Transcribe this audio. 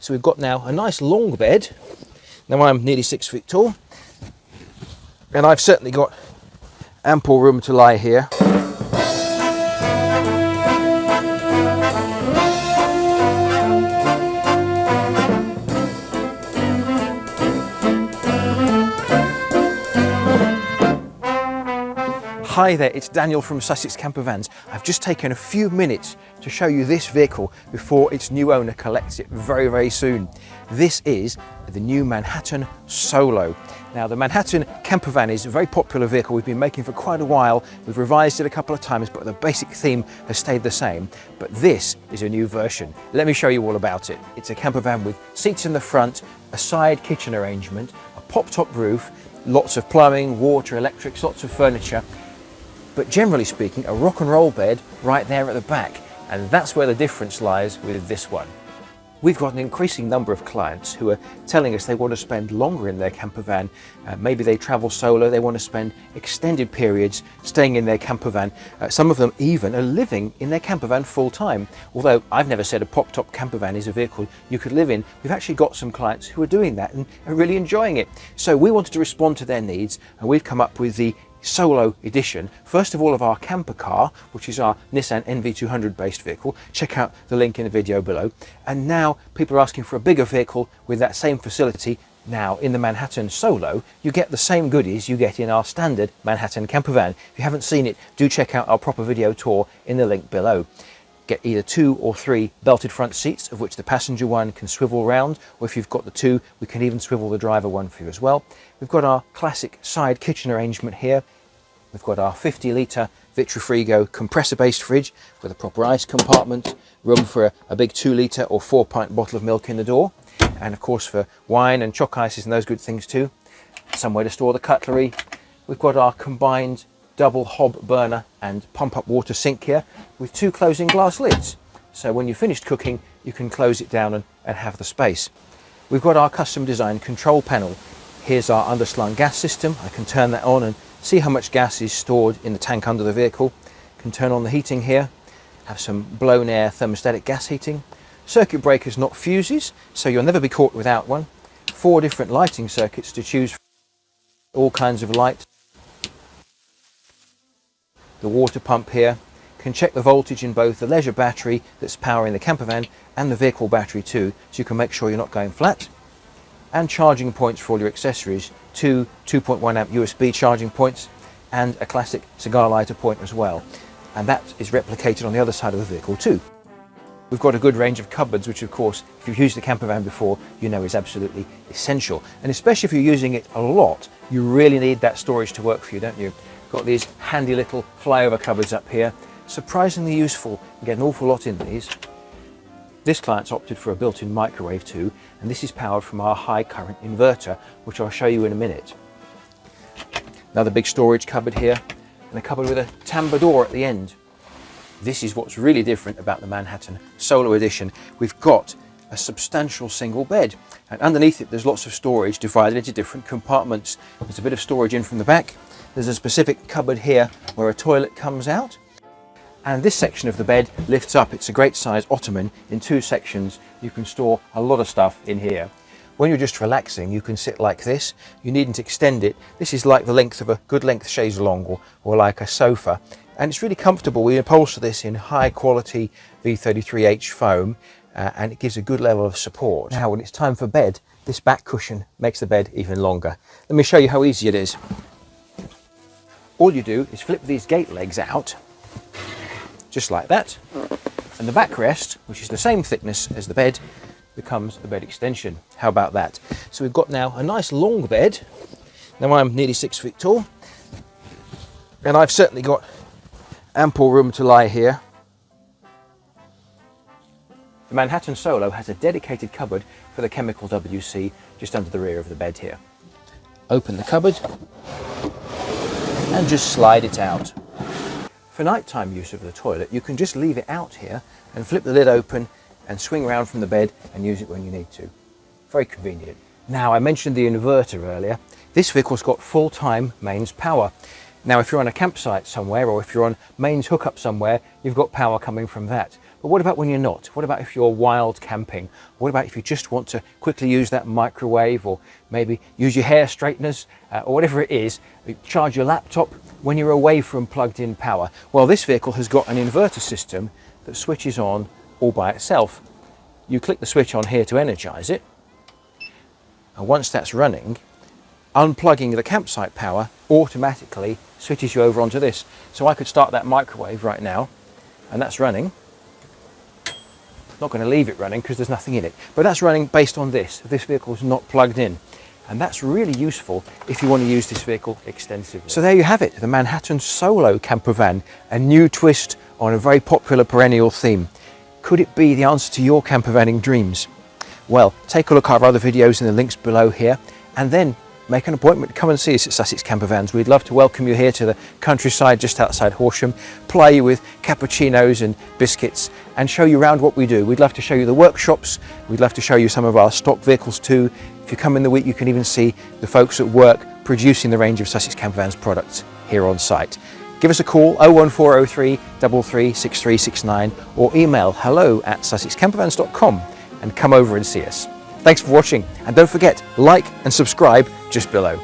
So we've got now a nice long bed. Now I'm nearly 6 feet tall, and I've certainly got ample room to lie here. Hi there, it's Daniel from Sussex Campervans. I've just taken a few minutes to show you this vehicle before its new owner collects it very, very soon. This is the new Manhattan Solo. Now, the Manhattan Campervan is a very popular vehicle we've been making for quite a while. We've revised it a couple of times, but the basic theme has stayed the same. But this is a new version. Let me show you all about it. It's a campervan with seats in the front, a side kitchen arrangement, a pop-top roof, lots of plumbing, water, electrics, lots of furniture. But generally speaking, a rock and roll bed right there at the back. And that's where the difference lies with this one. We've got an increasing number of clients who are telling us they want to spend longer in their campervan. Maybe they travel solo, they want to spend extended periods staying in their campervan. Some of them even are living in their campervan full time. Although I've never said a pop-top campervan is a vehicle you could live in, we've actually got some clients who are doing that and are really enjoying it. So we wanted to respond to their needs, and we've come up with the Solo edition, first of all, of our camper car, which is our Nissan NV200 based vehicle. Check out the link in the video below. And now people are asking for a bigger vehicle with that same facility. Now in the Manhattan Solo, you get the same goodies you get in our standard Manhattan campervan. If you haven't seen it, do check out our proper video tour in the link below. Get either 2 or 3 belted front seats, of which the passenger one can swivel round, or if you've got the 2, we can even swivel the driver one for you as well. We've got our classic side kitchen arrangement here. We've got our 50-litre Vitrifrigo compressor-based fridge with a proper ice compartment, room for a big 2-litre or 4-pint bottle of milk in the door, and of course for wine and choc ices and those good things too. Somewhere to store the cutlery. We've got our combined double hob burner and pump-up water sink here with 2 closing glass lids. So when you've finished cooking, you can close it down and have the space. We've got our custom designed control panel. Here's our underslung gas system. I can turn that on and see how much gas is stored in the tank under the vehicle. Can turn on the heating here, have some blown air thermostatic gas heating. Circuit breakers, not fuses, so you'll never be caught without one. 4 different lighting circuits to choose from, all kinds of light. The water pump here can check the voltage in both the leisure battery that's powering the campervan and the vehicle battery too, so you can make sure you're not going flat. And charging points for all your accessories, 2 2.1 amp USB charging points and a classic cigar lighter point as well. And that is replicated on the other side of the vehicle too. We've got a good range of cupboards, which of course, if you've used the campervan before, you know is absolutely essential. And especially if you're using it a lot, you really need that storage to work for you, don't you? Got these handy little flyover cupboards up here, surprisingly useful. You get an awful lot in these. This client's opted for a built-in microwave too, and this is powered from our high current inverter, which I'll show you in a minute. Another big storage cupboard here, and a cupboard with a tambour door at the end. This is what's really different about the Manhattan Solo Edition. We've got a substantial single bed, and underneath it there's lots of storage divided into different compartments. There's a bit of storage in from the back. There's a specific cupboard here where a toilet comes out. And this section of the bed lifts up. It's a great size ottoman in 2 sections. You can store a lot of stuff in here. When you're just relaxing, you can sit like this. You needn't extend it. This is like the length of a good length chaise longue or like a sofa. And it's really comfortable. We upholster this in high quality V33H foam and it gives a good level of support. Now when it's time for bed, this back cushion makes the bed even longer. Let me show you how easy it is. All you do is flip these gate legs out, just like that, and the backrest, which is the same thickness as the bed, becomes a bed extension. How about that? So we've got now a nice long bed. Now I'm nearly 6 feet tall, and I've certainly got ample room to lie here. The Manhattan Solo has a dedicated cupboard for the chemical WC just under the rear of the bed here. Open the cupboard and just slide it out. For nighttime use of the toilet, you can just leave it out here and flip the lid open and swing around from the bed and use it when you need to. Very convenient. Now, I mentioned the inverter earlier. This vehicle's got full-time mains power. Now, if you're on a campsite somewhere or if you're on mains hookup somewhere, you've got power coming from that. But what about when you're not? What about if you're wild camping? What about if you just want to quickly use that microwave, or maybe use your hair straighteners, or whatever it is, charge your laptop when you're away from plugged in power? Well, this vehicle has got an inverter system that switches on all by itself. You click the switch on here to energize it, and once that's running, unplugging the campsite power automatically switches you over onto this. So I could start that microwave right now, and that's running. Not going to leave it running because there's nothing in it, but that's running based on this. This vehicle is not plugged in, and that's really useful if you want to use this vehicle extensively. So there you have it, the Manhattan Solo camper van, a new twist on a very popular perennial theme. Could it be the answer to your campervanning dreams? Well, take a look at our other videos in the links below here, and then make an appointment. Come and see us at Sussex Campervans. We'd love to welcome you here to the countryside just outside Horsham, ply you with cappuccinos and biscuits, and show you around what we do. We'd love to show you the workshops. We'd love to show you some of our stock vehicles too. If you come in the week, you can even see the folks at work producing the range of Sussex Campervans products here on site. Give us a call, 01403 336369, or email hello@sussexcampervans.com, and come over and see us. Thanks for watching, and don't forget, like and subscribe just below.